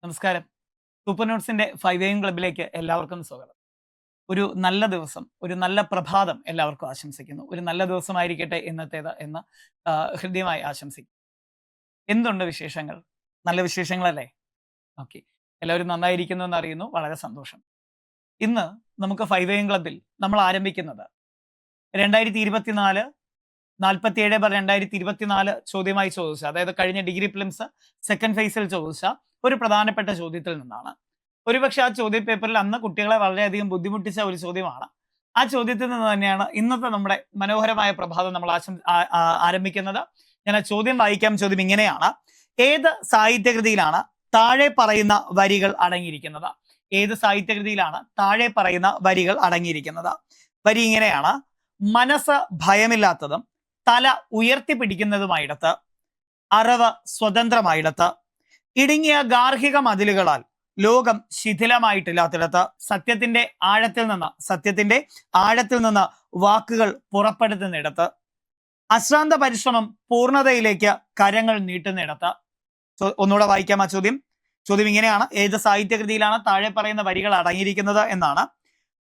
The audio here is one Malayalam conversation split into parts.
നമസ്കാരം. സൂപ്പർ നോട്ട്സിന്റെ 5 AM ക്ലബിലേക്ക് എല്ലാവർക്കും സ്വാഗതം. ഒരു നല്ല ദിവസം, ഒരു നല്ല പ്രഭാതം എല്ലാവർക്കും ആശംസിക്കുന്നു. ഒരു നല്ല ദിവസമായിരിക്കട്ടെ ഇന്നത്തേത് എന്ന് ഹൃദ്യമായി ആശംസിക്കുന്നു. എന്തുണ്ട് വിശേഷങ്ങൾ? നല്ല വിശേഷങ്ങളല്ലേ? ഓക്കെ. എല്ലാവരും നന്നായിരിക്കുന്നു എന്നറിയുന്നു. വളരെ സന്തോഷം. ഇന്ന് നമുക്ക് 5 AM ക്ലബിൽ നമ്മൾ ആരംഭിക്കുന്നത് 2024 47/2024 ചോദ്യമായി ചോദിച്ച, അതായത് കഴിഞ്ഞ ഡിഗ്രി പ്രിലിംസ് സെക്കൻഡ് ഫേസിൽ ചോദിച്ച ഒരു പ്രധാനപ്പെട്ട ചോദ്യത്തിൽ നിന്നാണ്. ഒരുപക്ഷെ ആ ചോദ്യ പേപ്പറിൽ അന്ന് കുട്ടികളെ വളരെയധികം ബുദ്ധിമുട്ടിച്ച ഒരു ചോദ്യമാണ്. ആ ചോദ്യത്തിൽ നിന്ന് തന്നെയാണ് ഇന്നത്തെ നമ്മുടെ മനോഹരമായ പ്രഭാതം നമ്മൾ ആരംഭിക്കുന്നത്. ഞാൻ ആ ചോദ്യം വായിക്കാം. ചോദ്യം ഇങ്ങനെയാണ്: ഏത് സാഹിത്യകൃതിയിലാണ് താഴെ പറയുന്ന വരികൾ അടങ്ങിയിരിക്കുന്നത്? ഏത് സാഹിത്യകൃതിയിലാണ് താഴെ പറയുന്ന വരികൾ അടങ്ങിയിരിക്കുന്നത്? വരി ഇങ്ങനെയാണ്: മനസ്സ് ഭയമില്ലാത്തതും തല ഉയർത്തിപ്പിടിക്കുന്നതുമായിടത്ത്, അറിവ് സ്വതന്ത്രമായിടത്ത്, ഇടുങ്ങിയ ഗാർഹിക മതിലുകളാൽ ലോകം ശിഥിലമായിട്ടില്ലാത്തിടത്ത്, സത്യത്തിന്റെ ആഴത്തിൽ നിന്ന് വാക്കുകൾ പുറപ്പെടുത്തുന്നിടത്ത്, അശ്രാന്ത പരിശ്രമം പൂർണ്ണതയിലേക്ക് കരങ്ങൾ നീട്ടുന്നിടത്ത്. ഒന്നുകൂടെ വായിക്കാം ആ ചോദ്യം. ചോദ്യം ഇങ്ങനെയാണ്: ഏത് സാഹിത്യകൃതിയിലാണ് താഴെ പറയുന്ന വരികൾ അടങ്ങിയിരിക്കുന്നത് എന്നാണ്.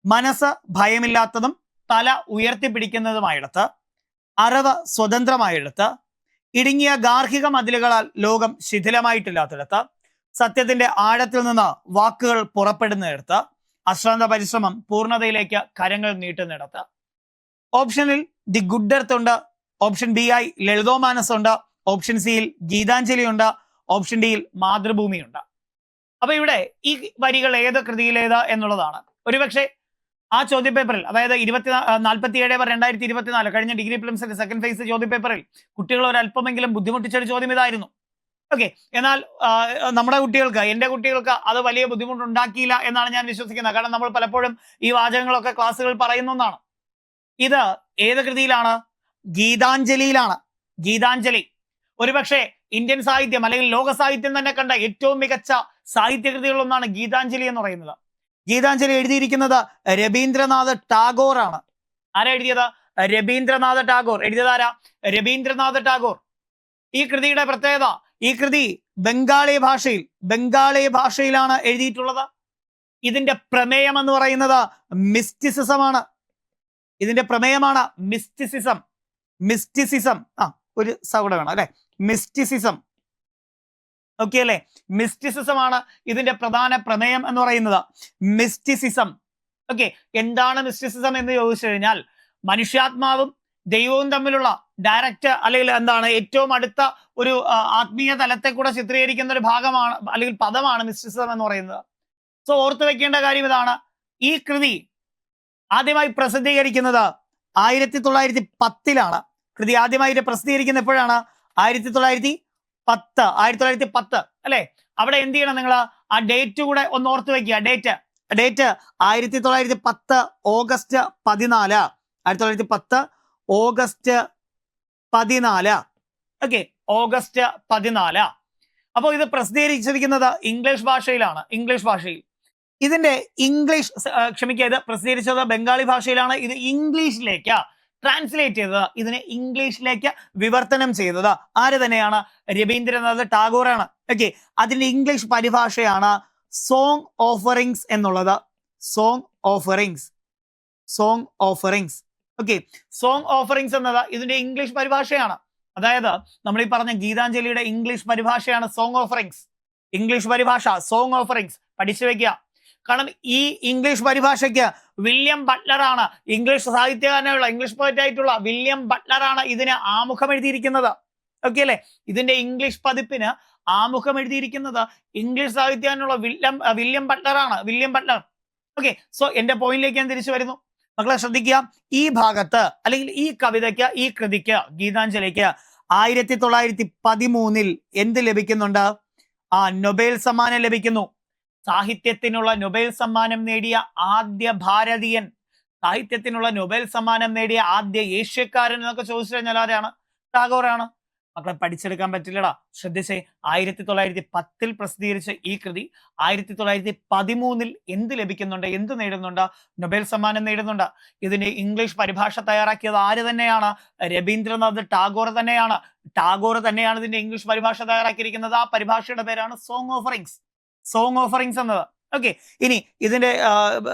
മനസ്സ് ഭയമില്ലാത്തതും തല ഉയർത്തിപ്പിടിക്കുന്നതുമായിടത്ത്, അറിവ് സ്വതന്ത്രമായിടത്ത്, ഇടുങ്ങിയ ഗാർഹിക മതിലുകളാൽ ലോകം ശിഥിലമായിട്ടില്ലാത്തിടത്ത്, സത്യത്തിന്റെ ആഴത്തിൽ നിന്ന് വാക്കുകൾ പുറപ്പെടുന്നിടത്ത്, അശ്രാന്ത പരിശ്രമം പൂർണ്ണതയിലേക്ക് കരങ്ങൾ നീട്ടുന്നിടത്ത്. ഓപ്ഷനിൽ ദി ഗുഡ് എർത്ത് ഉണ്ട്, ഓപ്ഷൻ ബി ആയി ലളിതോമാനസ് ഉണ്ട്, ഓപ്ഷൻ സിയിൽ ഗീതാഞ്ജലി ഉണ്ട്, ഓപ്ഷൻ ഡിയിൽ മാതൃഭൂമി ഉണ്ട്. അപ്പൊ ഇവിടെ ഈ വരികൾ ഏത് കൃതിയിലേത് എന്നുള്ളതാണ്. ഒരുപക്ഷെ ആ ചോദ്യപേപ്പറിൽ, അതായത് 47/2024 കഴിഞ്ഞ ഡിഗ്രി പ്രിലിംസിന്റെ സെക്കൻഡ് ഫേസ് ചോദ്യപേപ്പറിൽ കുട്ടികൾ ഒരല്പമെങ്കിലും ബുദ്ധിമുട്ടിച്ചൊരു ചോദ്യം ഇതായിരുന്നു. ഓക്കെ. എന്നാൽ നമ്മുടെ കുട്ടികൾക്ക്, എൻ്റെ കുട്ടികൾക്ക് അത് വലിയ ബുദ്ധിമുട്ടുണ്ടാക്കിയില്ല എന്നാണ് ഞാൻ വിശ്വസിക്കുന്നത്. കാരണം നമ്മൾ പലപ്പോഴും ഈ വാചകങ്ങളൊക്കെ ക്ലാസ്സുകൾ പറയുന്ന ഒന്നാണ്. ഇത് ഏത് കൃതിയിലാണ്? ഗീതാഞ്ജലിയിലാണ്. ഗീതാഞ്ജലി ഒരുപക്ഷെ ഇന്ത്യൻ സാഹിത്യം അല്ലെങ്കിൽ ലോക സാഹിത്യം തന്നെ കണ്ട ഏറ്റവും മികച്ച സാഹിത്യകൃതികളിലൊന്നാണ് ഗീതാഞ്ജലി എന്ന് പറയുന്നത്. ഗീതാഞ്ജലി എഴുതിയിരിക്കുന്നത് രവീന്ദ്രനാഥ് ടാഗോർ ആണ്. ആരാ എഴുതിയത്? രവീന്ദ്രനാഥ് ടാഗോർ. എഴുതിയതാരാ? രവീന്ദ്രനാഥ് ടാഗോർ. ഈ കൃതിയുടെ പ്രത്യേകത, ഈ കൃതി ബംഗാളി ഭാഷയിലാണ് എഴുതിയിട്ടുള്ളത്. ഇതിന്റെ പ്രമേയം എന്ന് പറയുന്നത് മിസ്റ്റിസിസമാണ്. ഇതിന്റെ പ്രമേയമാണ് മിസ്റ്റിസിസം. ഒരു സൗണ്ട് വേണം അല്ലെ? മിസ്റ്റിസിസം. ഓക്കെ അല്ലെ? മിസ്റ്റിസിസം ആണ് ഇതിന്റെ പ്രധാന പ്രമേയം എന്ന് പറയുന്നത്. മിസ്റ്റിസിസം. ഓക്കെ. എന്താണ് മിസ്റ്റിസിസം എന്ന് ചോദിച്ചു കഴിഞ്ഞാൽ, മനുഷ്യാത്മാവും ദൈവവും തമ്മിലുള്ള ഡയറക്റ്റ് അല്ലെങ്കിൽ എന്താണ് ഏറ്റവും അടുത്ത ഒരു ആത്മീയ തലത്തെ കൂടെ ചിത്രീകരിക്കുന്ന ഒരു ഭാഗമാണ് അല്ലെങ്കിൽ പദമാണ് മിസ്റ്റിസിസം എന്ന് പറയുന്നത്. സോ ഓർത്തു വെക്കേണ്ട കാര്യം ഇതാണ്: ഈ കൃതി ആദ്യമായി പ്രസിദ്ധീകരിക്കുന്നത് 1910 കൃതി ആദ്യമായിട്ട് പ്രസിദ്ധീകരിക്കുന്ന എപ്പോഴാണ്? 1910 അല്ലെ? അവിടെ എന്ത് ചെയ്യണം നിങ്ങൾ? ആ ഡേറ്റ് കൂടെ ഒന്ന് ഓർത്തു വെക്കുക. Date 1910 August 14. 1910 August 14. Okay. August 14. അപ്പോൾ ഇത് പ്രസിദ്ധീകരിച്ചിരിക്കുന്നത് ഇംഗ്ലീഷ് ഭാഷയിലാണ്. ഇതിന്റെ ഇത് പ്രസിദ്ധീകരിച്ചത് ബംഗാളി ഭാഷയിലാണ്. ഇത് ഇംഗ്ലീഷിലേക്ക് ട്രാൻസ്ലേറ്റ് ചെയ്തത്, ഇതിനെ ഇംഗ്ലീഷിലേക്ക് വിവർത്തനം ചെയ്തത് ആര് തന്നെയാണ്? രവീന്ദ്രനാഥ് ടാഗോർ ആണ്. ഓക്കെ. അതിന്റെ ഇംഗ്ലീഷ് പരിഭാഷയാണ് സോങ് ഓഫറിങ്സ് എന്നുള്ളത്. Song offerings. Okay. Song offerings എന്നത് ഇതിന്റെ ഇംഗ്ലീഷ് പരിഭാഷയാണ്. അതായത് നമ്മൾ ഈ പറഞ്ഞ ഗീതാഞ്ജലിയുടെ ഇംഗ്ലീഷ് പരിഭാഷയാണ് സോങ് ഓഫറിങ്സ്. ഇംഗ്ലീഷ് പരിഭാഷ സോങ് ഓഫറിങ്സ് പഠിച്ചു വെക്കുക. കാരണം ഈ ഇംഗ്ലീഷ് പരിഭാഷയ്ക്ക് വില്യം ബട്ട്ലറാണ്, ഇംഗ്ലീഷ് സാഹിത്യകാരനുള്ള ഇംഗ്ലീഷ് പോയറ്റ് ആയിട്ടുള്ള വില്യം ബട്ട്ലറാണ് ഇതിന് ആമുഖം എഴുതിയിരിക്കുന്നത്. ഓക്കെ അല്ലെ? ഇതിന്റെ ഇംഗ്ലീഷ് പതിപ്പിന് ആമുഖം എഴുതിയിരിക്കുന്നത് ഇംഗ്ലീഷ് സാഹിത്യകാരനുള്ള വില്യം ബട്ട്ലർ. ഓക്കെ. സോ എന്റെ പോയിന്റിലേക്ക് ഞാൻ തിരിച്ചു വരുന്നു. മക്കളെ ശ്രദ്ധിക്കുക. ഈ ഭാഗത്ത് അല്ലെങ്കിൽ ഈ കവിതയ്ക്ക്, ഈ കൃതിക്ക്, ഗീതാഞ്ജലിക്ക് 1913 എന്ത് ലഭിക്കുന്നുണ്ട്? നൊബേൽ സമ്മാനം ലഭിക്കുന്നു. സാഹിത്യത്തിനുള്ള നൊബേൽ സമ്മാനം നേടിയ ആദ്യ ഭാരതീയൻ, സാഹിത്യത്തിനുള്ള നൊബേൽ സമ്മാനം നേടിയ ആദ്യ ഏഷ്യക്കാരൻ എന്നൊക്കെ ചോദിച്ചു കഴിഞ്ഞാൽ ആരാണ്? ടാഗോറാണ്. മക്കളെ പഠിച്ചെടുക്കാൻ പറ്റില്ലടാ. ശ്രദ്ധിച്ചേ. 1910 പ്രസിദ്ധീകരിച്ച ഈ കൃതി 1913 എന്ത് ലഭിക്കുന്നുണ്ട്? എന്ത് നേടുന്നുണ്ട്? നൊബേൽ സമ്മാനം നേടുന്നുണ്ട്. ഇതിന്റെ ഇംഗ്ലീഷ് പരിഭാഷ തയ്യാറാക്കിയത് ആര് തന്നെയാണ്? രവീന്ദ്രനാഥ് ടാഗോർ തന്നെയാണ്. ഇതിന്റെ ഇംഗ്ലീഷ് പരിഭാഷ തയ്യാറാക്കിയിരിക്കുന്നത്. ആ പരിഭാഷയുടെ പേരാണ് സോങ് ഓഫറിങ്സ്. സോങ് ഓഫറിങ്സ് എന്നത്. ഓക്കെ, ഇനി ഇതിന്റെ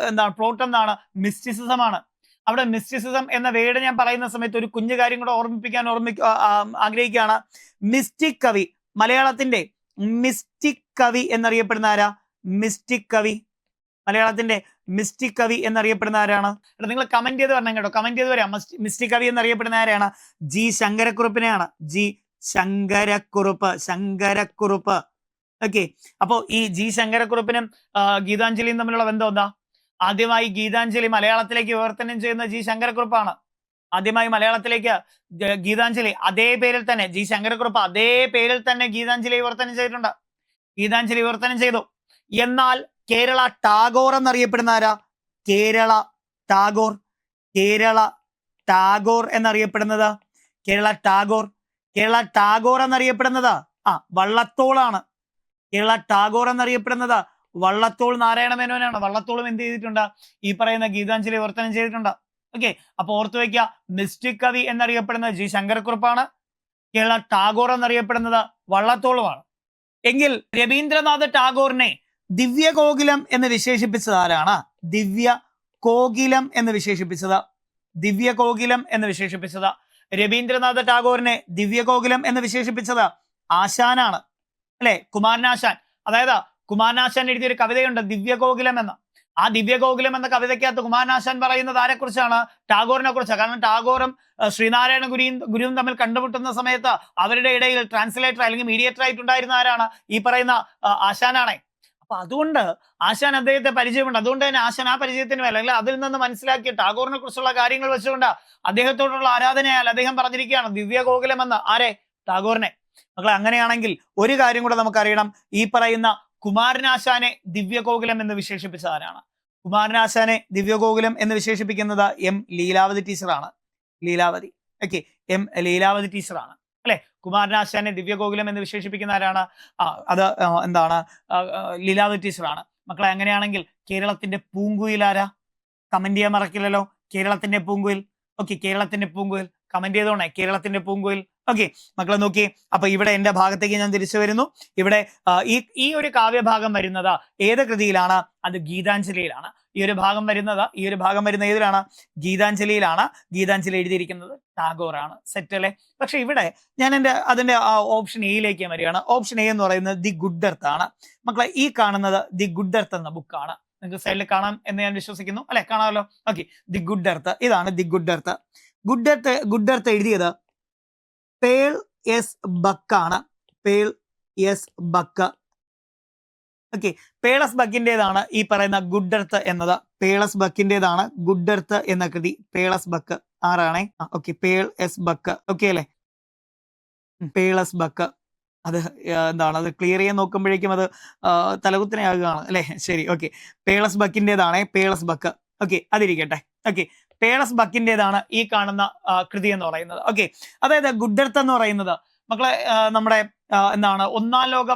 എന്താണ് പ്ലോട്ട് എന്താണ്? മിസ്റ്റിസിസം ആണ്. അവിടെ മിസ്റ്റിസിസം എന്ന വേർഡ് ഞാൻ പറയുന്ന സമയത്ത് ഒരു കുഞ്ഞു കാര്യം കൂടെ ഓർമ്മിപ്പിക്കാൻ ആഗ്രഹിക്കുകയാണ്. മിസ്റ്റിക് കവി, മലയാളത്തിന്റെ മിസ്റ്റിക് കവി എന്നറിയപ്പെടുന്ന ആരാ? മിസ്റ്റിക് കവി, മലയാളത്തിന്റെ മിസ്റ്റിക് കവി എന്നറിയപ്പെടുന്ന ആരാണ്? നിങ്ങൾ കമന്റ് ചെയ്ത് പറഞ്ഞ കേട്ടോ, കമന്റ് ചെയ്ത് വരാം. മിസ്റ്റിക് കവി എന്നറിയപ്പെടുന്ന ആരാണ്? ജി ശങ്കരക്കുറുപ്പിനെയാണ്. ജി ശങ്കരക്കുറുപ്പ്, ശങ്കരക്കുറുപ്പ്. ഓക്കെ, അപ്പോ ഈ ജി ശങ്കരക്കുറുപ്പിനും ഗീതാഞ്ജലിയും തമ്മിലുള്ള ബന്ധം എന്താ? ആദ്യമായി ഗീതാഞ്ജലി മലയാളത്തിലേക്ക് വിവർത്തനം ചെയ്യുന്ന ജി ശങ്കരക്കുറുപ്പാണ്. ആദ്യമായി മലയാളത്തിലേക്ക് ഗീതാഞ്ജലി അതേ പേരിൽ തന്നെ, ജി ശങ്കരക്കുറുപ്പ് അതേ പേരിൽ തന്നെ ഗീതാഞ്ജലി വിവർത്തനം ചെയ്തിട്ടുണ്ട്. ഗീതാഞ്ജലി വിവർത്തനം ചെയ്തു. എന്നാൽ കേരള ടാഗോർ എന്നറിയപ്പെടുന്ന ആരാ? കേരള ടാഗോർ, കേരള ടാഗോർ എന്നറിയപ്പെടുന്നത്, കേരള ടാഗോർ, കേരള ടാഗോർ എന്നറിയപ്പെടുന്നത് വള്ളത്തോളാണ്. കേരള ടാഗോർ എന്നറിയപ്പെടുന്നത് വള്ളത്തോൾ നാരായണ മേനോനാണ്. വള്ളത്തോളും എന്ത് ചെയ്തിട്ടുണ്ട്? ഈ പറയുന്ന ഗീതാഞ്ജലി വിവർത്തനം ചെയ്തിട്ടുണ്ട്. ഓക്കെ, അപ്പൊ ഓർത്തു വയ്ക്കുക, മിസ്റ്റിക് കവി എന്നറിയപ്പെടുന്നത് ജി ശങ്കരക്കുറുപ്പാണ്. കേരള ടാഗോർ എന്നറിയപ്പെടുന്നത് വള്ളത്തോളുമാണ്. എങ്കിൽ രവീന്ദ്രനാഥ ടാഗോറിനെ ദിവ്യ കോകിലം എന്ന് വിശേഷിപ്പിച്ചത് ആരാണ്? ദിവ്യ കോകിലം എന്ന് വിശേഷിപ്പിച്ചത്, ദിവ്യ കോകിലം എന്ന് വിശേഷിപ്പിച്ചത് രവീന്ദ്രനാഥ ടാഗോറിനെ ദിവ്യ കോകിലം എന്ന് വിശേഷിപ്പിച്ചത് ആശാനാണ്, അല്ലെ? കുമാരനാശാൻ. അതായത് കുമാരനാശാൻ എഴുതിയൊരു കവിതയുണ്ട് ദിവ്യകോകിലം എന്ന. ആ ദിവ്യകോകിലം എന്ന കവിതയ്ക്കകത്ത് കുമാരനാശാൻ പറയുന്നത് ആരെക്കുറിച്ചാണ്? ടാഗോറിനെ കുറിച്ചാണ്. കാരണം ടാഗോറും ശ്രീനാരായണ ഗുരുവും തമ്മിൽ കണ്ടുമുട്ടുന്ന സമയത്ത് അവരുടെ ഇടയിൽ ട്രാൻസ്ലേറ്റർ അല്ലെങ്കിൽ മീഡിയേറ്റർ ആയിട്ടുണ്ടായിരുന്ന ആരാണ്? ഈ പറയുന്ന ആശാനാണ്. അപ്പൊ അതുകൊണ്ട് ആശാൻ അദ്ദേഹത്തെ പരിചയമുണ്ട്. അതുകൊണ്ട് തന്നെ ആശാൻ ആ പരിചയത്തിന് മേലെ അല്ലെങ്കിൽ അതിൽ നിന്ന് മനസ്സിലാക്കിയ ടാഗോറിനെ കുറിച്ചുള്ള കാര്യങ്ങൾ വെച്ചുകൊണ്ട് അദ്ദേഹത്തോടുള്ള ആരാധനയാൽ അദ്ദേഹം പറഞ്ഞിരിക്കുകയാണ് ദിവ്യകോകിലം എന്ന്. ആരെ? ടാഗോറിനെ. മക്കളെ, അങ്ങനെയാണെങ്കിൽ ഒരു കാര്യം കൂടെ നമുക്കറിയണം. ഈ പറയുന്ന കുമാരനാശാനെ ദിവ്യകോകിലം എന്ന് വിശേഷിപ്പിച്ചത് ആരാണ്? കുമാരനാശാനെ ദിവ്യകോകിലം എന്ന് വിശേഷിപ്പിക്കുന്നത് എം ലീലാവതി ടീച്ചറാണ്. ലീലാവതി. ഓക്കെ, എം ലീലാവതി ടീച്ചറാണ്, അല്ലെ? കുമാരനാശാനെ ദിവ്യകോകിലം എന്ന് വിശേഷിപ്പിക്കുന്ന ആരാണ്? അത് എന്താണ്? ലീലാവതി ടീച്ചറാണ്. മക്കളെ, അങ്ങനെയാണെങ്കിൽ കേരളത്തിന്റെ പൂങ്കുയിൽ ആരാ? കമന്റ് ചെയ്യാൻ മറക്കില്ലല്ലോ. കേരളത്തിന്റെ പൂങ്കുയിൽ. ഓക്കെ, കേരളത്തിന്റെ പൂങ്കുയിൽ കമന്റ് ചെയ്തോണേ. കേരളത്തിന്റെ പൂങ്കുയിൽ. ഓക്കെ, മക്കളെ നോക്കി. അപ്പൊ ഇവിടെ എന്റെ ഭാഗത്തേക്ക് ഞാൻ തിരിച്ചു വരുന്നു. ഇവിടെ ഈ ഒരു കാവ്യഭാഗം വരുന്നത് ഏത് കൃതിയിലാണ്? അത് ഗീതാഞ്ജലിയിലാണ്. ഈ ഒരു ഭാഗം വരുന്ന ഏതിലാണ്? ഗീതാഞ്ജലിയിലാണ്. ഗീതാഞ്ജലി എഴുതിയിരിക്കുന്നത് ടാഗോറാണ്. സെറ്റ് അല്ലേ? പക്ഷെ ഇവിടെ ഞാൻ അതിന്റെ ഓപ്ഷൻ എയിലേക്ക് വരികയാണ്. ഓപ്ഷൻ എ എന്ന് പറയുന്നത് ദി ഗുഡ് എർത്ത് ആണ്. മക്കളെ, ഈ കാണുന്നത് ദി ഗുഡ് എർത്ത് എന്ന ബുക്കാണ്. നിങ്ങൾക്ക് സൈഡിൽ കാണാം എന്ന് ഞാൻ വിശ്വസിക്കുന്നു, അല്ലെ? കാണാമല്ലോ. Okay, the good earth. ഇതാണ് the good earth. Good earth എഴുതിയത് പേൾ എസ് ബക്കാണ്. Pearl S Buck. Okay, Pearl S ബക്കിൻ്റെതാണ് ഈ പറയുന്ന ഗുഡ് എർത്ത് എന്നത്. പേളസ് ബക്കിൻ്റെതാണ് ഗുഡ് എർത്ത് എന്ന കൃതി. പേളസ് ബക്ക് ആരാണേ? Okay, Pearl S Buck. Okay അല്ലേ? Pearl S Buck. അത് എന്താണ്? അത് ക്ലിയർ ചെയ്യാൻ നോക്കുമ്പോഴേക്കും അത് തലകുത്തനെയാകുകയാണ്, അല്ലെ? ശരി, ഓക്കെ. പേളസ് ബക്കിൻ്റെതാണേ, പേളസ് ബക്ക്. ഓക്കെ, അതിരിക്കട്ടെ. ഓക്കെ, പേളസ് ബക്കിൻ്റെതാണ് ഈ കാണുന്ന കൃതി എന്ന് പറയുന്നത്. ഓക്കെ, അതായത് ഗുഡ് എർത്ത് എന്ന് പറയുന്നത് മക്കളെ നമ്മുടെ എന്താണ് ഒന്നാം ലോക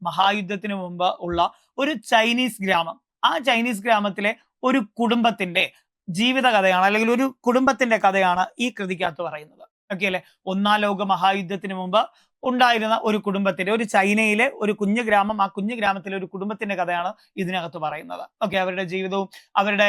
മഹായുദ്ധത്തിന് മുമ്പ് ഉള്ള ഒരു ചൈനീസ് ഗ്രാമം. ആ ചൈനീസ് ഗ്രാമത്തിലെ ഒരു കുടുംബത്തിന്റെ ജീവിത കഥയാണ്, അല്ലെങ്കിൽ ഒരു കുടുംബത്തിന്റെ കഥയാണ് ഈ കൃതിക്കകത്ത് പറയുന്നത്. ഓക്കെ അല്ലെ? ഒന്നാം ലോക മഹായുദ്ധത്തിന് മുമ്പ് ഉണ്ടായിരുന്ന ഒരു കുടുംബത്തിന്റെ, ഒരു ചൈനയിലെ ഒരു കുഞ്ഞു ഗ്രാമം, ആ കുഞ്ഞു ഗ്രാമത്തിലെ ഒരു കുടുംബത്തിന്റെ കഥയാണ് ഇതിനകത്ത് പറയുന്നത്. ഓക്കെ, അവരുടെ ജീവിതവും അവരുടെ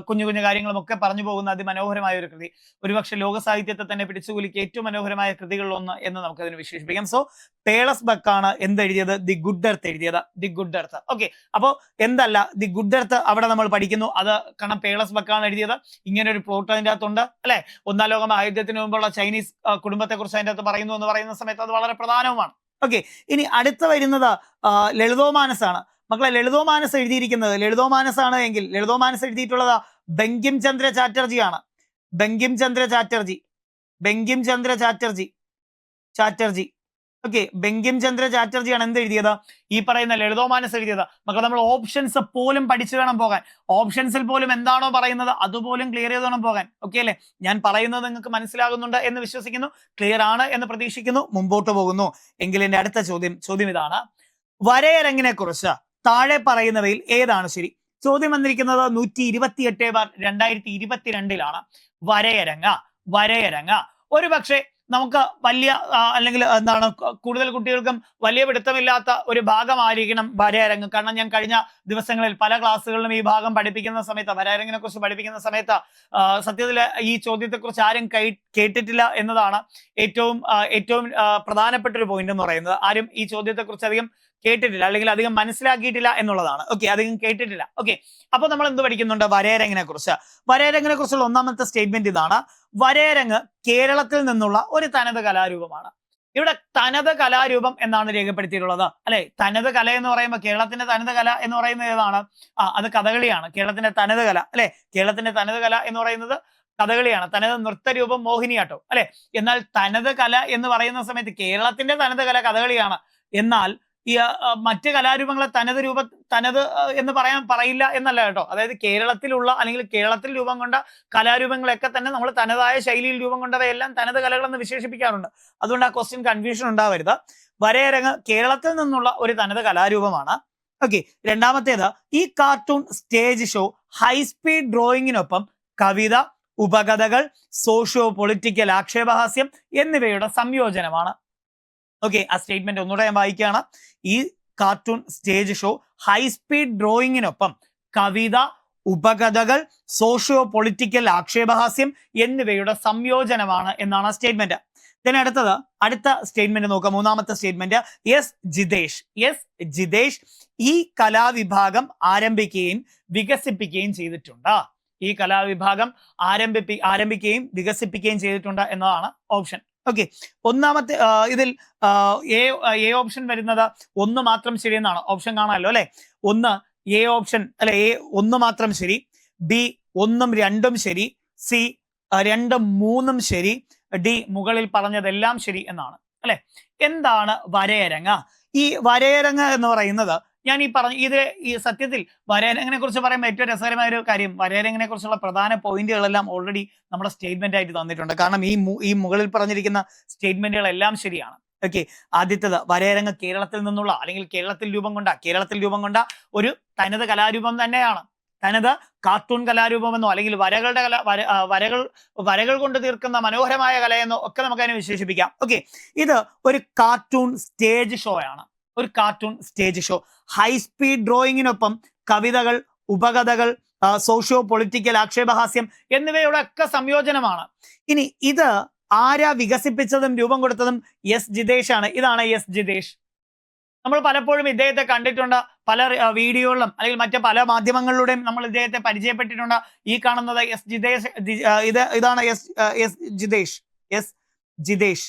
കുഞ്ഞു കുഞ്ഞു കാര്യങ്ങളും ഒക്കെ പറഞ്ഞു പോകുന്ന അതിമനോഹരമായ ഒരു കൃതി. ഒരുപക്ഷെ ലോക സാഹിത്യത്തെ തന്നെ പിടിച്ചുകുലുക്കിയ ഏറ്റവും മനോഹരമായ കൃതികളിലൊന്ന് എന്ന് നമുക്കതിന് വിശേഷിപ്പിക്കാം. സോ പേളസ് ബക്കാണ് എന്തെഴുതിയത്? ദി ഗുഡ് എർത്ത് എഴുതിയത്. The good earth. ഓക്കെ, അപ്പോൾ എന്തല്ല ദി ഗുഡ് എർത്ത് അവിടെ നമ്മൾ പഠിക്കുന്നു. അത് കാരണം പേളസ് ബക്കാണ് എഴുതിയത്. ഇങ്ങനെ ഒരു പ്ലോട്ട് അതിൻ്റെ അകത്തുണ്ട്, അല്ലെ? ഒന്നാം ലോക മഹായുദ്ധത്തിന് മുമ്പുള്ള ചൈനീസ് കുടുംബത്തെ കുറിച്ച് അതിൻ്റെ അകത്ത് പറയുന്നു എന്ന് പറയുന്ന സമയത്ത് അത് വളരെ പ്രധാനവുമാണ്. ഓക്കെ, ഇനി അടുത്ത വരുന്നത് ലളിതോമാനസാണ്. മക്കളെ, ലളിതോമാനസ് എഴുതിയിരിക്കുന്നത് ലളിതോമാനസാണ് എങ്കിൽ ലളിതോമാനസ് എഴുതിയിട്ടുള്ളത് ബങ്കിം ചന്ദ്ര ചാറ്റർജിയാണ്. ബങ്കിം ചന്ദ്ര ചാറ്റർജി. ഓക്കെ, ബങ്കിം ചന്ദ്ര ചാറ്റർജിയാണ് എന്ത് എഴുതിയത്? ഈ പറയുന്ന ലളിതോമാനസ് എഴുതിയത്. മക്കളെ, നമ്മൾ ഓപ്ഷൻസ് പോലും പഠിച്ചു വേണം പോകാൻ. ഓപ്ഷൻസിൽ പോലും എന്താണോ പറയുന്നത് അതുപോലും ക്ലിയർ ചെയ്ത് വേണം പോകാൻ. ഓക്കെ അല്ലെ? ഞാൻ പറയുന്നത് നിങ്ങൾക്ക് മനസ്സിലാകുന്നുണ്ട് എന്ന് വിശ്വസിക്കുന്നു. ക്ലിയർ ആണ് എന്ന് പ്രതീക്ഷിക്കുന്നു. മുമ്പോട്ട് പോകുന്നു. എങ്കിൽ എന്റെ അടുത്ത ചോദ്യം ഇതാണ്. വരയരങ്ങിനെ കുറിച്ച് താഴെ പറയുന്നവയിൽ ഏതാണ് ശരി? ചോദ്യം വന്നിരിക്കുന്നത് 128/2022 വരയരങ്ങ. ഒരുപക്ഷെ നമുക്ക് വലിയ അല്ലെങ്കിൽ എന്താണ് കൂടുതൽ കുട്ടികൾക്കും വലിയ പിടുത്തമില്ലാത്ത ഒരു ഭാഗമായിരിക്കണം വരയരങ്ങ്. കാരണം ഞാൻ കഴിഞ്ഞ ദിവസങ്ങളിൽ പല ക്ലാസ്സുകളിലും ഈ ഭാഗം പഠിപ്പിക്കുന്ന സമയത്ത്, വരയരങ്ങിനെ കുറിച്ച് പഠിപ്പിക്കുന്ന സമയത്ത് സത്യത്തിൽ ഈ ചോദ്യത്തെക്കുറിച്ച് ആരും കേട്ടിട്ടില്ല എന്നതാണ് ഏറ്റവും പ്രധാനപ്പെട്ട ഒരു പോയിന്റ് എന്ന് പറയുന്നത്. ആരും ഈ ചോദ്യത്തെക്കുറിച്ച് അധികം കേട്ടിട്ടില്ല, അല്ലെങ്കിൽ അധികം മനസ്സിലാക്കിയിട്ടില്ല എന്നുള്ളതാണ്. ഓക്കെ, അധികം കേട്ടിട്ടില്ല. ഓക്കെ, അപ്പൊ നമ്മൾ എന്ത് പഠിക്കുന്നുണ്ട്? വരയരങ്ങിനെ കുറിച്ച്. വരയരങ്ങിനെ കുറിച്ചുള്ള ഒന്നാമത്തെ സ്റ്റേറ്റ്മെന്റ് ഇതാണ്: വരയരങ്ങ് കേരളത്തിൽ നിന്നുള്ള ഒരു തനത് കലാരൂപമാണ്. ഇവിടെ തനത് കലാരൂപം എന്നാണ് രേഖപ്പെടുത്തിയിട്ടുള്ളത്, അല്ലെ? തനത് കല എന്ന് പറയുമ്പോൾ കേരളത്തിന്റെ തനത് കല എന്ന് പറയുന്നത് ഏതാണ്? അത് കഥകളിയാണ്. കേരളത്തിന്റെ തനത് കല, അല്ലെ? കേരളത്തിന്റെ തനത് കല എന്ന് പറയുന്നത് കഥകളിയാണ്. തനത് നൃത്തരൂപം മോഹിനിയാട്ടം, അല്ലെ? എന്നാൽ തനത് കല എന്ന് പറയുന്ന സമയത്ത് കേരളത്തിന്റെ തനത് കല കഥകളിയാണ്. എന്നാൽ ഈ മറ്റ് കലാരൂപങ്ങളെ തനത് എന്ന് പറയില്ല എന്നല്ല കേട്ടോ. അതായത് കേരളത്തിലുള്ള അല്ലെങ്കിൽ കേരളത്തിൽ രൂപം കൊണ്ട കലാരൂപങ്ങളൊക്കെ തന്നെ നമ്മൾ തനതായ ശൈലിയിൽ രൂപം കൊണ്ടവയെല്ലാം തനത് കലകളെന്ന് വിശേഷിപ്പിക്കാറുണ്ട്. അതുകൊണ്ട് ആ ക്വസ്റ്റ്യൻ കൺഫ്യൂഷൻ ഉണ്ടാവരുത്. വരയരങ്ങ് കേരളത്തിൽ നിന്നുള്ള ഒരു തനത് കലാരൂപമാണ്. ഓക്കെ, രണ്ടാമത്തേത്, ഈ കാർട്ടൂൺ സ്റ്റേജ് ഷോ ഹൈസ്പീഡ് ഡ്രോയിങ്ങിനൊപ്പം കവിത, ഉപകഥകൾ, സോഷ്യോ പൊളിറ്റിക്കൽ ആക്ഷേപഹാസ്യം എന്നിവയുടെ സംയോജനമാണ്. ഓക്കെ, ആ സ്റ്റേറ്റ്മെന്റ് ഒന്നുകൂടെ ഞാൻ വായിക്കുകയാണ്. ഈ കാർട്ടൂൺ സ്റ്റേജ് ഷോ ഹൈസ്പീഡ് ഡ്രോയിങ്ങിനൊപ്പം കവിത, ഉപകഥകൾ, സോഷ്യോ പൊളിറ്റിക്കൽ ആക്ഷേപഹാസ്യം എന്നിവയുടെ സംയോജനമാണ് എന്നാണ് ആ സ്റ്റേറ്റ്മെന്റ്. അടുത്ത സ്റ്റേറ്റ്മെന്റ് നോക്കാം. മൂന്നാമത്തെ സ്റ്റേറ്റ്മെന്റ്, എസ് ജിതേഷ് ഈ കലാവിഭാഗം ആരംഭിക്കുകയും വികസിപ്പിക്കുകയും ചെയ്തിട്ടുണ്ട്. ഈ കലാവിഭാഗം ആരംഭിക്കുകയും വികസിപ്പിക്കുകയും ചെയ്തിട്ടുണ്ട് എന്നതാണ് ഓപ്ഷൻ. ഓക്കെ, ഒന്നാമത്തെ ഇതിൽ എ ഓപ്ഷൻ വരുന്നത് ഒന്ന് മാത്രം ശരി എന്നാണ്. ഓപ്ഷൻ കാണാമല്ലോ, അല്ലെ? ഒന്ന് എ ഓപ്ഷൻ, അല്ലെ? എ ഒന്ന് മാത്രം ശരി, ബി ഒന്നും രണ്ടും ശരി, സി രണ്ടും മൂന്നും ശരി, ഡി മുകളിൽ പറഞ്ഞതെല്ലാം ശരി എന്നാണ്, അല്ലെ? എന്താണ് വരയരങ്ങ്? ഈ വരയരങ്ങ് എന്ന് പറയുന്നത് ഞാൻ ഈ സത്യത്തിൽ വരയരങ്ങിനെ കുറിച്ച് പറയുമ്പോൾ ഏറ്റവും രസകരമായ ഒരു കാര്യം, വരയരങ്ങിനെ കുറിച്ചുള്ള പ്രധാന പോയിന്റുകളെല്ലാം ഓൾറെഡി നമ്മുടെ സ്റ്റേറ്റ്മെന്റ് ആയിട്ട് തന്നിട്ടുണ്ട്. കാരണം ഈ മുകളിൽ പറഞ്ഞിരിക്കുന്ന സ്റ്റേറ്റ്മെന്റുകളെല്ലാം ശരിയാണ്. ഓക്കെ, ആദ്യത്തേത്, വരയരങ്ങ് കേരളത്തിൽ നിന്നുള്ള അല്ലെങ്കിൽ കേരളത്തിൽ രൂപം കൊണ്ട ഒരു തനത് കലാരൂപം തന്നെയാണ്. തനത് കാർട്ടൂൺ കലാരൂപമെന്നോ അല്ലെങ്കിൽ വരകൾ കൊണ്ട് തീർക്കുന്ന മനോഹരമായ കലയെന്നോ ഒക്കെ നമുക്ക് അതിനെ വിശേഷിപ്പിക്കാം. ഓക്കെ, ഇത് ഒരു കാർട്ടൂൺ സ്റ്റേജ് ഷോ ആണ്. ഒരു കാർട്ടൂൺ സ്റ്റേജ് ഷോ ഹൈസ്പീഡ് ഡ്രോയിങ്ങിനൊപ്പം കവിതകൾ, ഉപകഥകൾ, സോഷ്യോ പൊളിറ്റിക്കൽ ആക്ഷേപഹാസ്യം എന്നിവയുടെ ഒക്കെ സംയോജനമാണ്. ഇനി ഇത് ആരാ വികസിപ്പിച്ചതും രൂപം കൊടുത്തതും? എസ് ജിതേഷ് ആണ്. ഇതാണ് എസ് ജിതേഷ്. നമ്മൾ പലപ്പോഴും ഇദ്ദേഹത്തെ കണ്ടിട്ടുണ്ട്, പല വീഡിയോകളിലും അല്ലെങ്കിൽ മറ്റ് പല മാധ്യമങ്ങളിലൂടെയും നമ്മൾ ഇദ്ദേഹത്തെ പരിചയപ്പെട്ടിട്ടുണ്ട്. ഈ കാണുന്നത് എസ് ജിതേഷ്, ഇതാണ് എസ് ജിതേഷ്.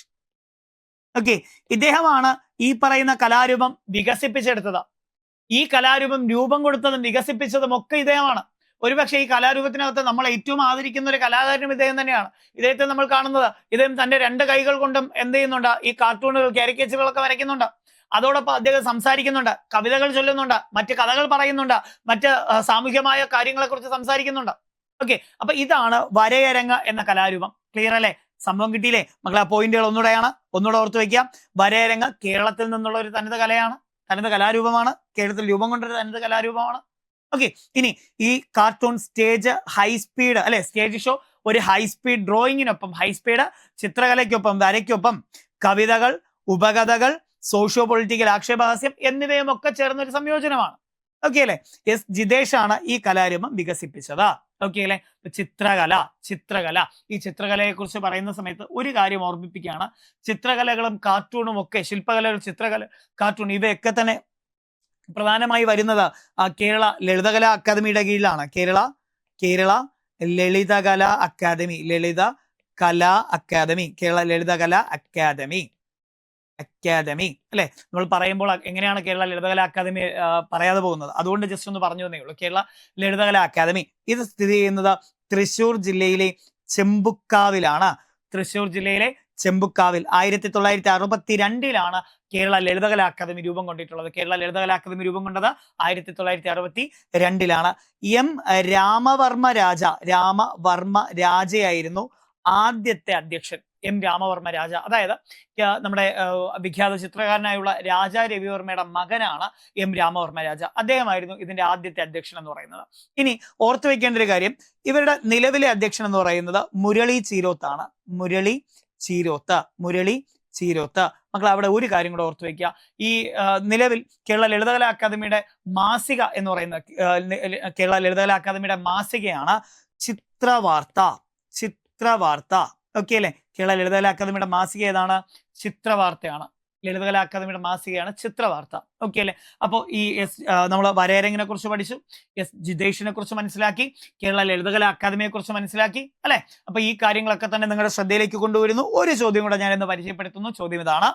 ഓക്കെ, ഇദ്ദേഹമാണ് ഈ പറയുന്ന കലാരൂപം വികസിപ്പിച്ചെടുത്തത്. ഈ കലാരൂപം രൂപം കൊടുത്തതും വികസിപ്പിച്ചതും ഒക്കെ ഇദ്ദേഹമാണ്. ഒരുപക്ഷെ ഈ കലാരൂപത്തിനകത്ത് നമ്മൾ ഏറ്റവും ആദരിക്കുന്ന ഒരു കലാകാരനും ഇദ്ദേഹം തന്നെയാണ്. ഇദ്ദേഹത്തെ നമ്മൾ കാണുന്നത് ഇദ്ദേഹം തന്റെ രണ്ട് കൈകൾ കൊണ്ടും എന്ത് ചെയ്യുന്നുണ്ട്? ഈ കാർട്ടൂണുകൾ, കാരിക്കേച്ചറുകളൊക്കെ വരയ്ക്കുന്നുണ്ട്. അതോടൊപ്പം അദ്ദേഹം സംസാരിക്കുന്നുണ്ട്, കവിതകൾ ചൊല്ലുന്നുണ്ട്, മറ്റ് കഥകൾ പറയുന്നുണ്ട്, മറ്റ് സാമൂഹ്യമായ കാര്യങ്ങളെ കുറിച്ച് സംസാരിക്കുന്നുണ്ട്. ഓക്കെ, അപ്പൊ ഇതാണ് വരയരങ്ങ് എന്ന കലാരൂപം. ക്ലിയർ അല്ലേ? സംഭവം കിട്ടിയില്ലേ മക്കളെ? പോയിന്റുകൾ ഒന്നുകൂടെ ഓർത്തു വയ്ക്കാം. വരയരങ്ങ് കേരളത്തിൽ നിന്നുള്ള ഒരു തനത് കലാരൂപമാണ്. കേരളത്തിൽ രൂപം കൊണ്ടൊരു തനത് കലാരൂപമാണ്. ഓക്കെ, ഇനി ഈ കാർട്ടൂൺ സ്റ്റേജ് ഹൈസ്പീഡ്, അല്ലെ? സ്റ്റേജ് ഷോ ഒരു ഹൈസ്പീഡ് ഡ്രോയിങ്ങിനൊപ്പം, ഹൈസ്പീഡ് ചിത്രകലയ്ക്കൊപ്പം, വരയ്ക്കൊപ്പം കവിതകൾ, ഉപകഥകൾ, സോഷ്യോ പൊളിറ്റിക്കൽ ആക്ഷേപഹാസ്യം എന്നിവയും ഒക്കെ ചേർന്നൊരു സംയോജനമാണ്. ഓക്കെ അല്ലെ? എസ് ജിതേഷ് ആണ് ഈ കലാരൂപം വികസിപ്പിച്ചത്. ഓക്കെ അല്ലെ? ചിത്രകല ഈ ചിത്രകലയെ കുറിച്ച് പറയുന്ന സമയത്ത് ഒരു കാര്യം ഓർമ്മിപ്പിക്കുകയാണ്. ചിത്രകലകളും കാർട്ടൂണും ഒക്കെ, ശില്പകലകൾ, ചിത്രകല, കാർട്ടൂൺ ഇവയൊക്കെ തന്നെ പ്രധാനമായി വരുന്നത് കേരള ലളിതകലാ അക്കാദമിയുടെ കീഴിലാണ്. കേരള ലളിതകലാ അക്കാദമി, കേരള ലളിതകലാ അക്കാദമി അല്ലെ? നമ്മൾ പറയുമ്പോൾ എങ്ങനെയാണ് കേരള ലളിതകലാ അക്കാദമി പറയാതെ പോകുന്നത്? അതുകൊണ്ട് ജസ്റ്റ് ഒന്ന് പറഞ്ഞു തന്നേ ഉള്ളൂ. കേരള ലളിതകലാ അക്കാദമി ഇത് സ്ഥിതി ചെയ്യുന്നത് തൃശ്ശൂർ ജില്ലയിലെ ചെമ്പുക്കാവിലാണ്. 1962 കേരള ലളിതകലാ അക്കാദമി രൂപം കൊണ്ടിട്ടുള്ളത്. കേരള ലളിതകലാ അക്കാദമി രൂപം കൊണ്ടത് 1962 എം രാമവർമ്മ രാജയായിരുന്നു ആദ്യത്തെ അധ്യക്ഷൻ. എം രാമവർമ്മ രാജ, അതായത് നമ്മുടെ വിഖ്യാത ചിത്രകാരനായുള്ള രാജാ രവിവർമ്മയുടെ മകനാണ് എം രാമവർമ്മ രാജ. അദ്ദേഹമായിരുന്നു ഇതിന്റെ ആദ്യത്തെ അധ്യക്ഷൻ എന്ന് പറയുന്നത്. ഇനി ഓർത്തു വെക്കേണ്ട ഒരു കാര്യം, ഇവരുടെ നിലവിലെ അധ്യക്ഷൻ എന്ന് പറയുന്നത് മുരളി ചീരോത്താണ്. ചീരോത്ത്. മുരളി ചീരോത്ത്. മക്കൾ അവിടെ ഒരു കാര്യം കൂടെ ഓർത്തു വെക്കുക. ഈ നിലവിൽ കേരള ലളിതകലാ അക്കാദമിയുടെ മാസിക എന്ന് പറയുന്ന കേരള ലളിതകലാ അക്കാദമിയുടെ മാസികയാണ് ചിത്രവാർത്ത. ചിത്രവാർത്ത. ഓക്കെ അല്ലെ? കേരള ലളിതകലാ അക്കാദമിയുടെ മാസിക ഏതാണ്? ചിത്രവാർത്തയാണ്. ലളിതകലാ അക്കാദമിയുടെ മാസികയാണ് ചിത്രവാർത്ത. ഓക്കെ അല്ലെ? അപ്പോൾ ഈ നമ്മൾ വരയരങ്ങിനെ കുറിച്ച് പഠിച്ചു, ജിതേഷിനെ കുറിച്ച് മനസ്സിലാക്കി, കേരള ലളിതകലാ അക്കാദമിയെ കുറിച്ച് മനസ്സിലാക്കി അല്ലെ? അപ്പൊ ഈ കാര്യങ്ങളൊക്കെ തന്നെ നിങ്ങളുടെ ശ്രദ്ധയിലേക്ക് കൊണ്ടുവരുന്നു. ഒരു ചോദ്യം കൂടെ ഞാൻ ഇന്ന് പരിചയപ്പെടുത്തുന്നു. ചോദ്യം ഇതാണ്: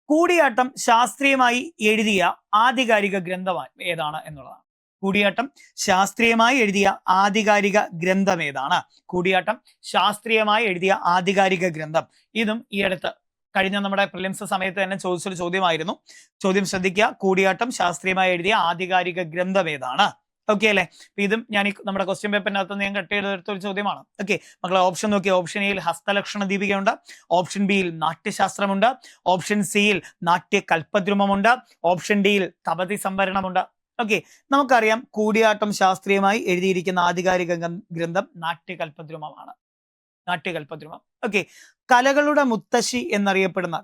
കൂടിയാട്ടം ശാസ്ത്രീയമായി എഴുതിയ ആധികാരിക ഗ്രന്ഥം ഏതാണ് എന്നുള്ളതാണ്. കൂടിയാട്ടം ശാസ്ത്രീയമായി എഴുതിയ ആധികാരിക ഗ്രന്ഥം ഏതാണ്? കൂടിയാട്ടം ശാസ്ത്രീയമായി എഴുതിയ ആധികാരിക ഗ്രന്ഥം. ഇതും ഈ അടുത്ത് കഴിഞ്ഞ നമ്മുടെ പ്രിലിംസ് സമയത്ത് തന്നെ ചോദിച്ചൊരു ചോദ്യമായിരുന്നു. ചോദ്യം ശ്രദ്ധിക്കുക. കൂടിയാട്ടം ശാസ്ത്രീയമായി എഴുതിയ ആധികാരിക ഗ്രന്ഥം ഏതാണ്? ഓക്കെ അല്ലെ? ഇതും ഞാൻ നമ്മുടെ ക്വസ്റ്റ്യൻ പേപ്പറിനകത്ത് ഞാൻ കട്ട് ചെയ്തെടുത്തൊരു ചോദ്യമാണ്. ഓക്കെ മക്കളെ, ഓപ്ഷൻ നോക്കിയാൽ ഓപ്ഷൻ എയിൽ ഹസ്തലക്ഷണ ദീപികയുണ്ട്, ഓപ്ഷൻ ബിയിൽ നാട്യശാസ്ത്രമുണ്ട്, ഓപ്ഷൻ സിയിൽ നാട്യ കൽപ്പദ്രുമമുണ്ട്, ഓപ്ഷൻ ഡിയിൽ തപതി സംവരണമുണ്ട്. ഓക്കെ, നമുക്കറിയാം കൂടിയാട്ടം ശാസ്ത്രീയമായി എഴുതിയിരിക്കുന്ന ആധികാരിക ഗ്രന്ഥം നാട്യകൽപ്പദ്രുമമാണ്. നാട്യകൽപ്പദ്രുമം. ഓക്കെ, കലകളുടെ മുത്തശ്ശി എന്നറിയപ്പെടുന്ന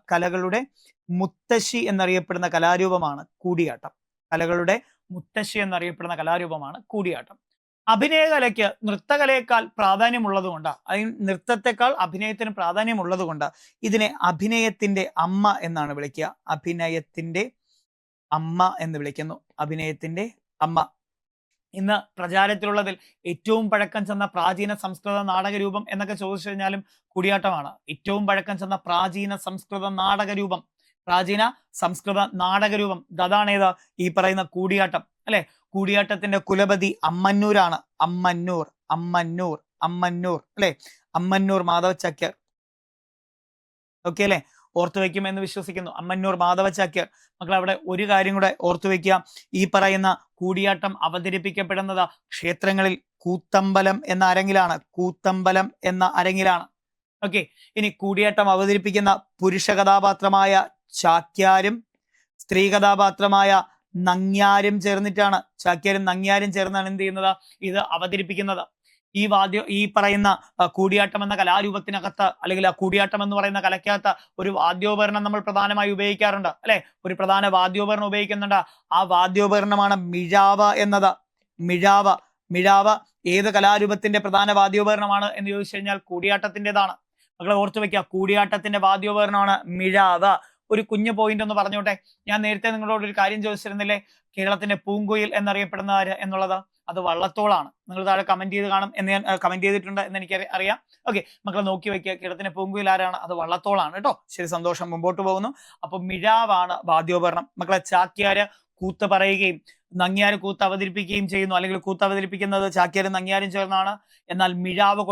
കലാരൂപമാണ് കൂടിയാട്ടം. കലകളുടെ മുത്തശ്ശി എന്നറിയപ്പെടുന്ന കലാരൂപമാണ് കൂടിയാട്ടം. അഭിനയകലയ്ക്ക് നൃത്തകലയേക്കാൾ പ്രാധാന്യമുള്ളതുകൊണ്ട്, നൃത്തത്തെക്കാൾ അഭിനയത്തിന് പ്രാധാന്യമുള്ളതുകൊണ്ട് ഇതിനെ അഭിനയത്തിന്റെ അമ്മ എന്നാണ് വിളിക്കുക. അഭിനയത്തിന്റെ അമ്മ എന്ന് വിളിക്കുന്നു. അഭിനയത്തിന്റെ അമ്മ. ഇന്ന് പ്രചാരത്തിലുള്ളതിൽ ഏറ്റവും പഴക്കം ചെന്ന പ്രാചീന സംസ്കൃത നാടകരൂപം എന്നൊക്കെ ചോദിച്ചു കഴിഞ്ഞാലും കൂടിയാട്ടമാണ്. ഏറ്റവും പഴക്കം ചെന്ന പ്രാചീന സംസ്കൃത നാടകരൂപം, അതാണേത്? ഈ പറയുന്ന കൂടിയാട്ടം അല്ലെ? കൂടിയാട്ടത്തിന്റെ കുലപതി അമ്മന്നൂരാണ്. അമ്മന്നൂർ അല്ലെ? അമ്മന്നൂർ മാധവ ചാക്യാർ. ഓക്കെ അല്ലെ? ഓർത്തു വയ്ക്കുമെന്ന് വിശ്വസിക്കുന്നു. അമ്മന്നൂർ മാധവ ചാക്യാർ. മക്കൾ അവിടെ ഒരു കാര്യം കൂടെ ഓർത്തു വയ്ക്കുക. ഈ പറയുന്ന കൂടിയാട്ടം അവതരിപ്പിക്കപ്പെടുന്നത് ക്ഷേത്രങ്ങളിൽ കൂത്തമ്പലം എന്ന അരങ്ങിലാണ്. ഓക്കെ, ഇനി കൂടിയാട്ടം അവതരിപ്പിക്കുന്ന പുരുഷ കഥാപാത്രമായ ചാക്യാരും സ്ത്രീ കഥാപാത്രമായ നങ്ങ്യാരും ചേർന്നിട്ടാണ് എന്ത് ചെയ്യുന്നത്? ഇത് അവതരിപ്പിക്കുന്നത്. ഈ പറയുന്ന കൂടിയാട്ടം എന്ന കലാരൂപത്തിനകത്ത്, അല്ലെങ്കിൽ ആ കൂടിയാട്ടം എന്ന് പറയുന്ന കലയ്ക്കകത്ത് ഒരു വാദ്യോപകരണം നമ്മൾ പ്രധാനമായി ഉപയോഗിക്കാറുണ്ട് അല്ലെ? ഒരു പ്രധാന വാദ്യോപകരണം ഉപയോഗിക്കുന്നുണ്ട്. ആ വാദ്യോപകരണമാണ് മിഴാവ് എന്നത്. മിഴാവ് ഏത് കലാരൂപത്തിന്റെ പ്രധാന വാദ്യോപകരണമാണ് എന്ന് ചോദിച്ചു കഴിഞ്ഞാൽ കൂടിയാട്ടത്തിൻ്റെതാണ്. മക്കളെ ഓർത്തു വെക്കുക, കൂടിയാട്ടത്തിന്റെ വാദ്യോപകരണമാണ് മിഴാവ്. ഒരു കുഞ്ഞു പോയിന്റ് ഒന്ന് പറഞ്ഞോട്ടെ. ഞാൻ നേരത്തെ നിങ്ങളോട് ഒരു കാര്യം ചോദിച്ചിരുന്നില്ലേ, കേരളത്തിന്റെ പൂങ്കുയിൽ എന്നറിയപ്പെടുന്ന ആര് എന്നുള്ളത്? അത് വള്ളത്തോളാണ്. നിങ്ങൾ താഴെ കമന്റ് ചെയ്ത് കാണും എന്ന് ഞാൻ കമന്റ് ചെയ്തിട്ടുണ്ട് എന്ന് എനിക്ക് അറിയാം. ഓക്കെ മക്കളെ, നോക്കി വെക്കുക, കേരളത്തിന്റെ പൂങ്കുയിൽ ആരാണ്? അത് വള്ളത്തോളാണ് കേട്ടോ. ശരി, സന്തോഷം. മുമ്പോട്ട് പോകുന്നു. അപ്പൊ മിഴാവാണ് വാദ്യോപകരണം. മക്കളെ, ചാക്യാര് കൂത്ത് പറയുകയും നങ്ങ്യാര് കൂത്ത് അവതരിപ്പിക്കുകയും ചെയ്യുന്നു, അല്ലെങ്കിൽ കൂത്ത് അവതരിപ്പിക്കുന്നത് ചാക്യാരും നങ്ങ്യാരും ചേർന്നാണ്. എന്നാൽ മിഴാവ്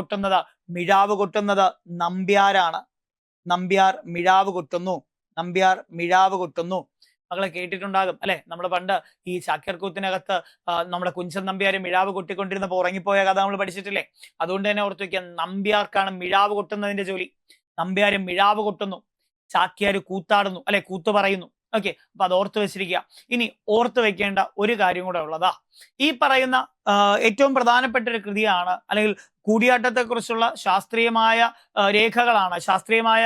കൊട്ടുന്നത് നമ്പ്യാരാണ്. നമ്പ്യാർ മിഴാവ് കൊട്ടുന്നു. മക്കളെ കേട്ടിട്ടുണ്ടാകും അല്ലെ? നമ്മൾ പണ്ട് ഈ ചാക്യാർ കൂത്തിനകത്ത് നമ്മുടെ കുഞ്ചൻ നമ്പ്യാര് മിഴാവ് കൊട്ടിക്കൊണ്ടിരുന്നപ്പോൾ ഉറങ്ങിപ്പോയ കഥ നമ്മൾ പഠിച്ചിട്ടില്ലേ? അതുകൊണ്ട് തന്നെ ഓർത്തു വെക്കുക, നമ്പ്യാർക്കാണ് മിഴാവ് കൊട്ടുന്നതിന്റെ ജോലി. നമ്പ്യാര് മിഴാവ് കൊട്ടുന്നു, ചാക്യാര് കൂത്താടുന്നു അല്ലെ? കൂത്ത് പറയുന്നു. ഓക്കെ, അപ്പൊ അത് ഓർത്തു വെച്ചിരിക്കുക. ഇനി ഓർത്തു വെക്കേണ്ട ഒരു കാര്യം കൂടെ ഉള്ളതാ, ഈ പറയുന്ന ഏറ്റവും പ്രധാനപ്പെട്ട ഒരു കൃതിയാണ്, അല്ലെങ്കിൽ കൂടിയാട്ടത്തെ കുറിച്ചുള്ള ശാസ്ത്രീയമായ രേഖകളാണ്, ശാസ്ത്രീയമായ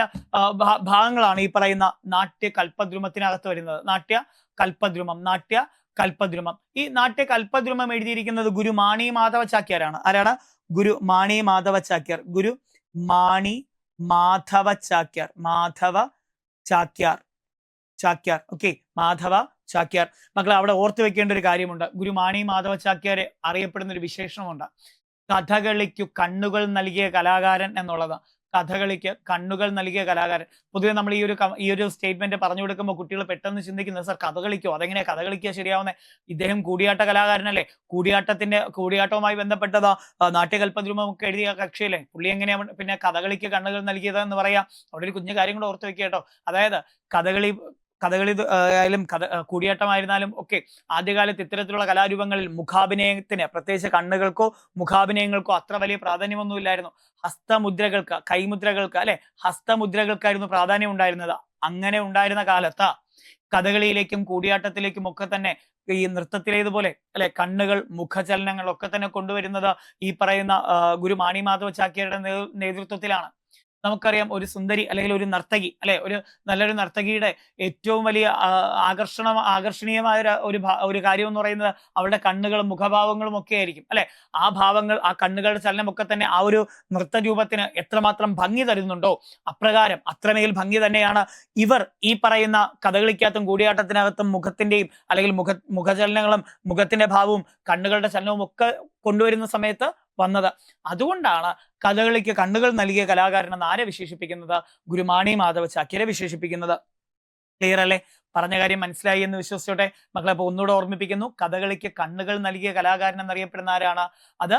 ഭാഗങ്ങളാണ് ഈ പറയുന്ന നാട്യകൽപ്പദ്രുമത്തിനകത്ത് വരുന്നത്. നാട്യകൽപ്പദ്രുമം. ഈ നാട്യകൽപ്പദ്രുമം എഴുതിയിരിക്കുന്നത് ഗുരു മാണി മാധവ ചാക്യാരാണ്. ആരാണ്? ഗുരു മാണി മാധവ ചാക്യാർ. ഓക്കെ, മാധവ ചാക്യാർ. മക്കളെ അവിടെ ഓർത്തു വെക്കേണ്ട ഒരു കാര്യമുണ്ട്. ഗുരു മാണി മാധവ ചാക്യാരെ അറിയപ്പെടുന്ന ഒരു വിശേഷണമുണ്ട്, കഥകളിക്കു കണ്ണുകൾ നൽകിയ കലാകാരൻ എന്നുള്ളത്. കഥകളിക്ക് കണ്ണുകൾ നൽകിയ കലാകാരൻ. പൊതുവെ നമ്മൾ ഈ ഒരു സ്റ്റേറ്റ്മെന്റ് പറഞ്ഞു കൊടുക്കുമ്പോൾ കുട്ടികൾ പെട്ടെന്ന് ചിന്തിക്കുന്നത്, സർ കഥകളിക്കോ, അതെങ്ങനെ കഥകളിക്കുക ശരിയാവുന്നത്? ഇദ്ദേഹം കൂടിയാട്ട കലാകാരനല്ലേ? കൂടിയാട്ടവുമായി ബന്ധപ്പെട്ടത് നാട്യകൽപ്പദ്രുമൊക്കെ എഴുതിയ കക്ഷിയല്ലേ? പുള്ളി എങ്ങനെയാണ് പിന്നെ കഥകളിക്ക് കണ്ണുകൾ നൽകിയത് എന്ന് പറയാം? അവിടെ ഒരു കുഞ്ഞു കാര്യം കൂടെ ഓർത്ത് വെക്കുക കേട്ടോ. അതായത് കഥകളി ആയാലും കൂടിയാട്ടമായിരുന്നാലും ഒക്കെ ആദ്യകാലത്ത് ഇത്തരത്തിലുള്ള കലാരൂപങ്ങളിൽ മുഖാഭിനയത്തിന്, പ്രത്യേകിച്ച് കണ്ണുകൾക്കോ മുഖാഭിനയങ്ങൾക്കോ അത്ര വലിയ പ്രാധാന്യമൊന്നുമില്ലായിരുന്നു. ഹസ്തമുദ്രകൾക്ക്, കൈമുദ്രകൾക്ക് അല്ലെ, ഹസ്തമുദ്രകൾക്കായിരുന്നു പ്രാധാന്യം ഉണ്ടായിരുന്നത്. അങ്ങനെ ഉണ്ടായിരുന്ന കാലത്ത് കഥകളിയിലേക്കും കൂടിയാട്ടത്തിലേക്കും ഒക്കെ തന്നെ ഈ നൃത്തത്തിലേതുപോലെ അല്ലെ കണ്ണുകൾ, മുഖചലനങ്ങൾ ഒക്കെ തന്നെ കൊണ്ടുവരുന്നത് ഈ പറയുന്ന ഗുരു മാണി മാധവ ചാക്യാരുടെ നേതൃത്വത്തിലാണ്. നമുക്കറിയാം ഒരു സുന്ദരി അല്ലെങ്കിൽ ഒരു നർത്തകി അല്ലെ, ഒരു നല്ലൊരു നർത്തകിയുടെ ഏറ്റവും വലിയ ആകർഷണീയമായ ഒരു കാര്യം എന്ന് പറയുന്നത് അവളുടെ കണ്ണുകളും മുഖഭാവങ്ങളും ഒക്കെ ആയിരിക്കും അല്ലെ. ആ ഭാവങ്ങൾ, ആ കണ്ണുകളുടെ ചലനമൊക്കെ തന്നെ ആ ഒരു നൃത്തരൂപത്തിന് എത്രമാത്രം ഭംഗി തരുന്നുണ്ടോ അപ്രകാരം അത്രമേൽ ഭംഗി തന്നെയാണ് ഇവർ ഈ പറയുന്ന കഥകളിക്കകത്തും കൂടിയാട്ടത്തിനകത്തും മുഖത്തിന്റെയും അല്ലെങ്കിൽ മുഖചലനങ്ങളും മുഖത്തിന്റെ ഭാവവും കണ്ണുകളുടെ ചലനവും ഒക്കെ കൊണ്ടുവരുന്ന സമയത്ത് വന്നത്. അതുകൊണ്ടാണ് കഥകളിക്ക് കണ്ണുകൾ നൽകിയ കലാകാരൻ എന്ന് ആരെ വിശേഷിപ്പിക്കുന്നത്? ഗുരുമാണി മാധവ ചാക്യാരെ വിശേഷിപ്പിക്കുന്നത്. ക്ലിയർ അല്ലേ? പറഞ്ഞ കാര്യം മനസ്സിലായി എന്ന് വിശ്വസിച്ചോട്ടെ മക്കളെ. അപ്പൊ ഒന്നുകൂടെ ഓർമ്മിപ്പിക്കുന്നു, കഥകളിക്ക് കണ്ണുകൾ നൽകിയ കലാകാരൻ എന്നറിയപ്പെടുന്ന ആരാണ്? അത്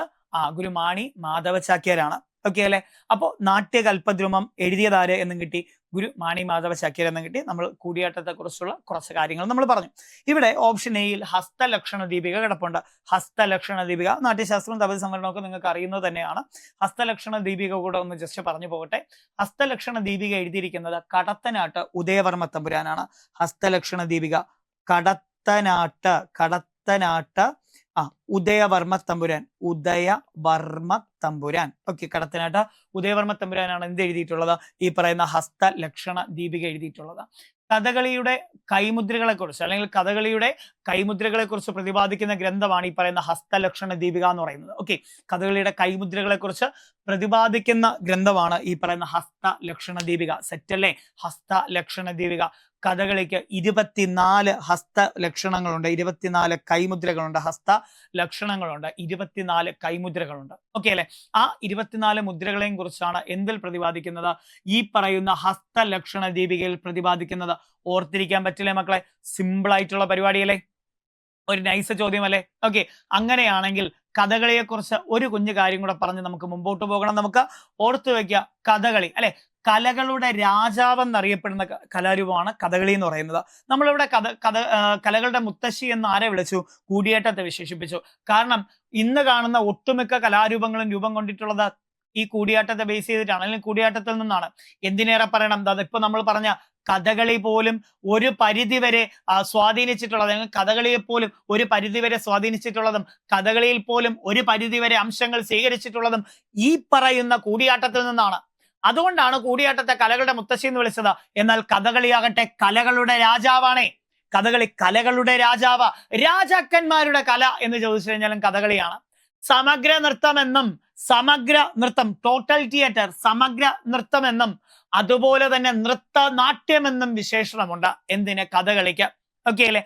ഗുരുമാണി മാധവ ചാക്യാരാണ്. ഓക്കെ അല്ലെ? അപ്പോ നാട്യകൽപദ്രുമം എഴുതിയതാര് എന്നും കിട്ടി? ഗുരുമാണി മാധവ ചാക്യാർ എന്നും കിട്ടി. നമ്മൾ കൂടിയാട്ടത്തെ കുറിച്ചുള്ള കുറച്ച് കാര്യങ്ങൾ നമ്മൾ പറഞ്ഞു. ഇവിടെ ഓപ്ഷൻ എയിൽ ഹസ്തലക്ഷണ ദീപിക കിടപ്പുണ്ട്. ഹസ്തലക്ഷണ ദീപിക നാട്യശാസ്ത്രവും തപതി സംവരണമൊക്കെ നിങ്ങൾക്ക് അറിയുന്നത് തന്നെയാണ്. ഹസ്തലക്ഷണ ദീപിക കൂടെ ഒന്ന് ജസ്റ്റ് പറഞ്ഞു പോകട്ടെ. ഹസ്തലക്ഷണ ദീപിക എഴുതിയിരിക്കുന്നത് കടത്തനാട്ട് ഉദയവർമ്മ തമ്പുരാനാണ്. ഹസ്തലക്ഷണ ദീപിക കടത്തനാട്ട് ഉദയവർമ്മ തമ്പുരാൻ. ഉദയവർമ്മ തമ്പുരാൻ. ഓക്കെ, കടത്തനാട്ട് ഉദയവർമ്മ തമ്പുരാനാണ് എന്ത് എഴുതിയിട്ടുള്ളത്? ഈ പറയുന്ന ഹസ്തലക്ഷണ ദീപിക എഴുതിയിട്ടുള്ളത്. കഥകളിയുടെ കൈമുദ്രകളെ കുറിച്ച് അല്ലെങ്കിൽ കഥകളിയുടെ കൈമുദ്രകളെ കുറിച്ച് പ്രതിപാദിക്കുന്ന ഗ്രന്ഥമാണ് ഈ പറയുന്ന ഹസ്തലക്ഷണ ദീപിക എന്ന് പറയുന്നത്. ഓക്കെ, കഥകളിയുടെ കൈമുദ്രകളെ കുറിച്ച് പ്രതിപാദിക്കുന്ന ഗ്രന്ഥമാണ് ഈ പറയുന്ന ഹസ്തലക്ഷണ ദീപിക. സെറ്റല്ലേ? ഹസ്തലക്ഷണ ദീപിക. കഥകളിക്ക് 24 ഹസ്തലക്ഷണങ്ങളുണ്ട്, 24 കൈമുദ്രകളുണ്ട്. ഹസ്തലക്ഷണങ്ങളുണ്ട്, 24 കൈമുദ്രകളുണ്ട്. ഓക്കെ അല്ലെ? ആ 24 മുദ്രകളെയും കുറിച്ചാണ് എന്തിൽ പ്രതിപാദിക്കുന്നത്? ഈ പറയുന്ന ഹസ്തലക്ഷണ ദീപികയിൽ പ്രതിപാദിക്കുന്നത്. ഓർത്തിരിക്കാൻ പറ്റില്ലേ മക്കളെ? സിമ്പിൾ ആയിട്ടുള്ള പരിപാടിയല്ലേ? ഒരു നൈസ് ചോദ്യമല്ലേ? ഓക്കെ, അങ്ങനെയാണെങ്കിൽ കഥകളിയെ കുറിച്ച് ഒരു കുഞ്ഞു കാര്യം കൂടെ പറഞ്ഞ് നമുക്ക് മുമ്പോട്ട് പോകണം. നമുക്ക് ഓർത്തു വെക്കുക, കഥകളി അല്ലെ കലകളുടെ രാജാവ് എന്നറിയപ്പെടുന്ന കലാരൂപമാണ് കഥകളി എന്ന് പറയുന്നത്. നമ്മളിവിടെ കലകളുടെ മുത്തശ്ശി എന്ന് ആരെ വിളിച്ചു? കൂടിയാട്ടത്തെ വിശേഷിപ്പിച്ചു. കാരണം ഇന്ന് കാണുന്ന ഒട്ടുമിക്ക കലാരൂപങ്ങളും രൂപം കൊണ്ടിട്ടുള്ളത് ഈ കൂടിയാട്ടത്തെ ബേസ് ചെയ്തിട്ടാണ്, അല്ലെങ്കിൽ കൂടിയാട്ടത്തിൽ നിന്നാണ്. എന്തിനേറെ പറയണം, ഇപ്പൊ നമ്മൾ പറഞ്ഞ കഥകളി പോലും ഒരു പരിധിവരെ സ്വാധീനിച്ചിട്ടുള്ളത്, കഥകളിയെ പോലും ഒരു പരിധിവരെ സ്വാധീനിച്ചിട്ടുള്ളതും കഥകളിയിൽ പോലും ഒരു പരിധിവരെ അംശങ്ങൾ സ്വീകരിച്ചിട്ടുള്ളതും ഈ പറയുന്ന കൂടിയാട്ടത്തിൽ നിന്നാണ്. അതുകൊണ്ടാണ് കൂടിയാട്ടത്തെ കലകളുടെ മുത്തശ്ശി എന്ന് വിളിച്ചത്. എന്നാൽ കഥകളിയാകട്ടെ കലകളുടെ രാജാവാണേ. കഥകളി കലകളുടെ രാജാവ. രാജാക്കന്മാരുടെ കല എന്ന് ചോദിച്ചു കഴിഞ്ഞാലും കഥകളിയാണ്. സമഗ്ര നൃത്തം എന്നും ടോട്ടൽ തിയേറ്റർ സമഗ്ര നൃത്തം എന്നും അതുപോലെ തന്നെ നൃത്ത നാട്യം എന്നും വിശേഷണമുണ്ട് എന്തിന്? കഥകളിക്ക്. ഓക്കെ അല്ലെ?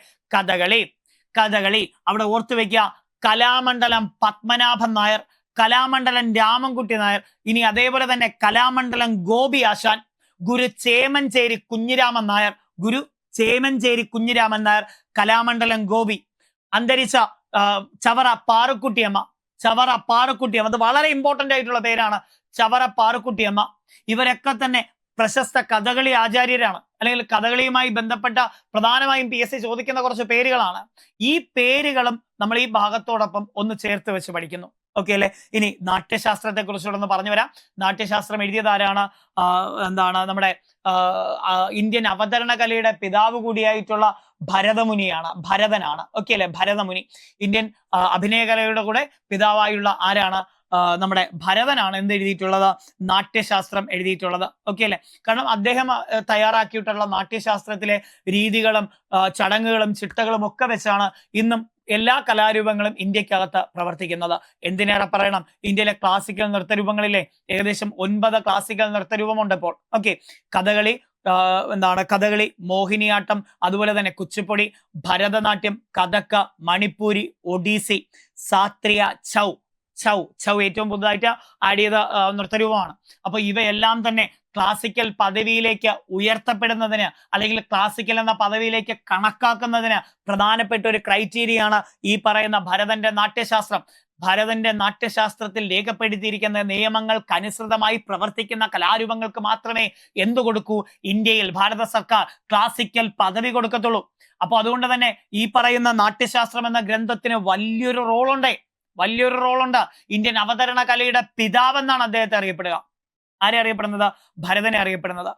കഥകളി അവിടെ ഓർത്തു വെക്കുക. കലാമണ്ഡലം പത്മനാഭൻ നായർ, കലാമണ്ഡലം രാമൻകുട്ടി നായർ, ഇനി അതേപോലെ തന്നെ കലാമണ്ഡലം ഗോപി ആശാൻ, ഗുരു ചേമഞ്ചേരി കുഞ്ഞിരാമൻ നായർ, കലാമണ്ഡലം ഗോപി. അന്തരിച്ച ചവറ പാറുക്കുട്ടിയമ്മ. അത് വളരെ ഇമ്പോർട്ടന്റ് ആയിട്ടുള്ള പേരാണ്, ചവറ പാറുക്കുട്ടിയമ്മ. ഇവരൊക്കെ തന്നെ പ്രശസ്ത കഥകളി ആചാര്യരാണ്, അല്ലെങ്കിൽ കഥകളിയുമായി ബന്ധപ്പെട്ട പ്രധാനമായും PSC ചോദിക്കുന്ന കുറച്ച് പേരുകളാണ്. ഈ പേരുകളും നമ്മൾ ഈ ഭാഗത്തോടൊപ്പം ഒന്ന് ചേർത്ത് വെച്ച് പഠിക്കുന്നു. ഓക്കെ അല്ലെ? ഇനി നാട്യശാസ്ത്രത്തെ കുറിച്ചുള്ളൊന്ന് പറഞ്ഞു വരാം. നാട്യശാസ്ത്രം എഴുതിയതാരാണ്? നമ്മുടെ ഇന്ത്യൻ അവതരണ കലയുടെ പിതാവ് കൂടിയായിട്ടുള്ള ഭരതനാണ്. ഓക്കെ അല്ലെ? ഭരതമുനി ഇന്ത്യൻ അഭിനയകലയുടെ കൂടെ പിതാവായുള്ള ആരാണ്? നമ്മുടെ ഭരതനാണ് എന്ത് എഴുതിയിട്ടുള്ളത്? നാട്യശാസ്ത്രം എഴുതിയിട്ടുള്ളത്. ഓക്കെ അല്ലെ? കാരണം അദ്ദേഹം തയ്യാറാക്കിയിട്ടുള്ള നാട്യശാസ്ത്രത്തിലെ രീതികളും ചടങ്ങുകളും ചിട്ടകളും ഒക്കെ വെച്ചാണ് ഇന്നും എല്ലാ കലാരൂപങ്ങളും ഇന്ത്യക്കകത്ത് പ്രവർത്തിക്കുന്നത്. എന്തിനേറെ പറയണം, ഇന്ത്യയിലെ ക്ലാസിക്കൽ നൃത്തരൂപങ്ങളിലെ ഏകദേശം 9 ക്ലാസിക്കൽ നൃത്തരൂപമുണ്ട് ഇപ്പോൾ. ഓക്കെ, കഥകളി, മോഹിനിയാട്ടം, അതുപോലെ തന്നെ കുച്ചിപ്പൊടി, ഭരതനാട്യം, കഥക്, മണിപ്പൂരി, ഒഡീസി, സാത്രിയ, ഛൗ ഏറ്റവും പുതുതായിട്ട് ആഡ് ചെയ്ത നൃത്തരൂപമാണ്. അപ്പൊ ഇവയെല്ലാം തന്നെ ക്ലാസിക്കൽ പദവിയിലേക്ക് ഉയർത്തപ്പെടുന്നതിന് അല്ലെങ്കിൽ ക്ലാസിക്കൽ എന്ന പദവിയിലേക്ക് കണക്കാക്കുന്നതിന് പ്രധാനപ്പെട്ട ഒരു ക്രൈറ്റീരിയയാണ് ഈ പറയുന്ന ഭരതന്റെ നാട്യശാസ്ത്രം. ഭരതന്റെ നാട്യശാസ്ത്രത്തിൽ രേഖപ്പെടുത്തിയിരിക്കുന്ന നിയമങ്ങൾക്കനുസൃതമായി പ്രവർത്തിക്കുന്ന കലാരൂപങ്ങൾക്ക് മാത്രമേ എന്തു കൊടുക്കൂ? ഇന്ത്യയിൽ ഭാരത സർക്കാർ ക്ലാസിക്കൽ പദവി കൊടുക്കത്തുള്ളൂ. അപ്പൊ അതുകൊണ്ട് തന്നെ ഈ പറയുന്ന നാട്യശാസ്ത്രം എന്ന ഗ്രന്ഥത്തിന് വലിയൊരു റോളുണ്ട്. ഇന്ത്യൻ അവതരണ കലയുടെ പിതാവെന്നാണ് അദ്ദേഹത്തെ അറിയപ്പെടുക. ആരെ അറിയപ്പെടുന്നത്? ഭരതനെ അറിയപ്പെടുന്നത്.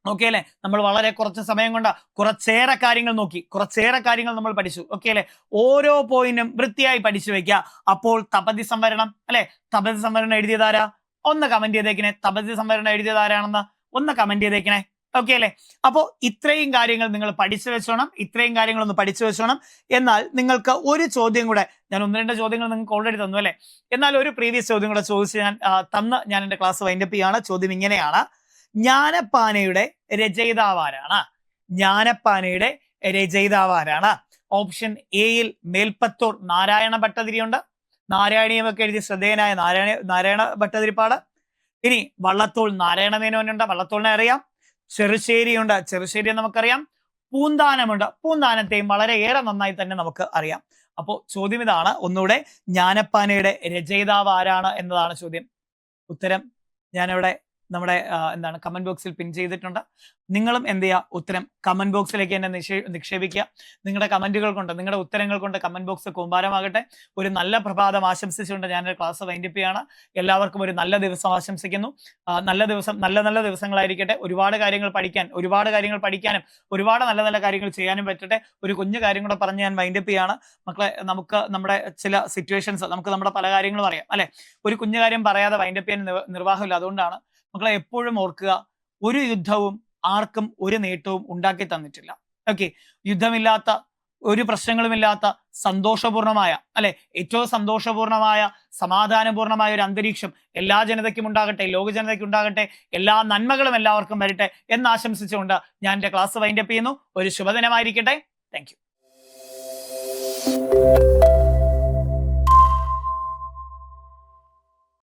ഓക്കെ അല്ലെ? നമ്മൾ വളരെ കുറച്ച് സമയം കൊണ്ട് കുറച്ചേറെ കാര്യങ്ങൾ നോക്കി, കുറച്ചേറെ കാര്യങ്ങൾ നമ്മൾ പഠിച്ചു. ഓക്കെ അല്ലെ? ഓരോ പോയിന്റും വൃത്തിയായി പഠിച്ചു വെക്കുക. അപ്പോൾ തപതി സംവരണം അല്ലെ? തപതി സംവരണം എഴുതിയതാരാ? ഒന്ന് കമന്റ് ചെയ്തേക്കണേ. തപസ്യ സംവരണം എഴുതിയത് ആരാണെന്ന് ഒന്ന് കമന്റ് ചെയ്തേക്കണേ. ഓക്കെ അല്ലേ? അപ്പോൾ ഇത്രയും കാര്യങ്ങൾ നിങ്ങൾ പഠിച്ചു വെച്ചോണം. ഇത്രയും കാര്യങ്ങൾ ഒന്ന് പഠിച്ചു വെച്ചോണം. എന്നാൽ നിങ്ങൾക്ക് ഒരു ചോദ്യം കൂടെ, ഞാൻ 1-2 ചോദ്യങ്ങൾ നിങ്ങൾക്ക് ഓൾറെഡി തന്നു അല്ലേ? എന്നാൽ ഒരു പ്രീവിയസ് ചോദ്യം കൂടെ ചോദിച്ച് ഞാൻ എൻ്റെ ക്ലാസ് വൈൻഡപ്പ് ചെയ്യാണ്. ചോദ്യം ഇങ്ങനെയാണ്: ജ്ഞാനപ്പാനയുടെ രചയിതാവ് ആരാണ്? ജ്ഞാനപ്പാനയുടെ രചയിതാവ് ആരാണ്? ഓപ്ഷൻ എയിൽ മേൽപ്പത്തൂർ നാരായണ ഭട്ടതിരിയുണ്ട്. നാരായണീയമൊക്കെ എഴുതി ശ്രദ്ധേയനായ നാരായണ ഭട്ടതിരിപ്പാട്. ഇനി വള്ളത്തോൾ നാരായണ മേനോനുണ്ട്, വള്ളത്തോളിനെ അറിയാം. ചെറുശ്ശേരിയുണ്ട്, ചെറുശ്ശേരി നമുക്കറിയാം. പൂന്താനമുണ്ട്, പൂന്താനത്തെയും വളരെയേറെ നന്നായി തന്നെ നമുക്ക് അറിയാം. അപ്പോൾ ചോദ്യം ഇതാണ്, ഒന്നുകൂടെ, ജ്ഞാനപ്പാനയുടെ രചയിതാവ് ആരാണ് എന്നതാണ് ചോദ്യം. ഉത്തരം ഞാനിവിടെ നമ്മുടെ കമന്റ് ബോക്സിൽ പിൻ ചെയ്തിട്ടുണ്ട്. നിങ്ങളും എന്ത് ചെയ്യുക, ഉത്തരം കമന്റ് ബോക്സിലേക്ക് എന്നെ നിക്ഷേപിക്കുക. നിങ്ങളുടെ കമന്റുകൾ കൊണ്ട്, നിങ്ങളുടെ ഉത്തരങ്ങൾ കൊണ്ട് കമന്റ് ബോക്സ് കൂമ്പാരമാകട്ടെ. ഒരു നല്ല പ്രഭാതം ആശംസിച്ചുകൊണ്ട് ഞാൻ ക്ലാസ് വൈൻഡപ്പ് ചെയ്യാണ്. എല്ലാവർക്കും ഒരു നല്ല ദിവസം ആശംസിക്കുന്നു. നല്ല ദിവസങ്ങളായിരിക്കട്ടെ. ഒരുപാട് കാര്യങ്ങൾ പഠിക്കാനും ഒരുപാട് നല്ല നല്ല കാര്യങ്ങൾ ചെയ്യാനും പറ്റട്ടെ. ഒരു കുഞ്ഞു കാര്യം കൂടെ പറഞ്ഞ് ഞാൻ വൈൻഡപ്പ് ചെയ്യാണ്. മക്കളെ, നമുക്ക് നമ്മുടെ ചില സിറ്റുവേഷൻസ്, നമുക്ക് നമ്മുടെ പല കാര്യങ്ങളും അറിയാം അല്ലെ? ഒരു കുഞ്ഞു കാര്യം പറയാതെ വൈൻഡപ്പ് ചെയ്യാൻ നിർവാഹമില്ല. അതുകൊണ്ടാണ് മക്കളെ എപ്പോഴും ഓർക്കുക, ഒരു യുദ്ധവും ആർക്കും ഒരു നേട്ടവും ഉണ്ടാക്കി തന്നിട്ടില്ല. ഓക്കെ, യുദ്ധമില്ലാത്ത, ഒരു പ്രശ്നങ്ങളുമില്ലാത്ത, സന്തോഷപൂർണമായ അല്ലെ, ഏറ്റവും സന്തോഷപൂർണമായ, സമാധാനപൂർണമായ ഒരു അന്തരീക്ഷം എല്ലാ ജനതയ്ക്കും ഉണ്ടാകട്ടെ, ലോക ജനതയ്ക്കും ഉണ്ടാകട്ടെ. എല്ലാ നന്മകളും എല്ലാവർക്കും വരട്ടെ എന്ന് ആശംസിച്ചുകൊണ്ട് ഞാൻ എൻ്റെ ക്ലാസ് വൈൻഡപ്പ് ചെയ്യുന്നു. ഒരു ശുഭദിനമായിരിക്കട്ടെ. Thank you.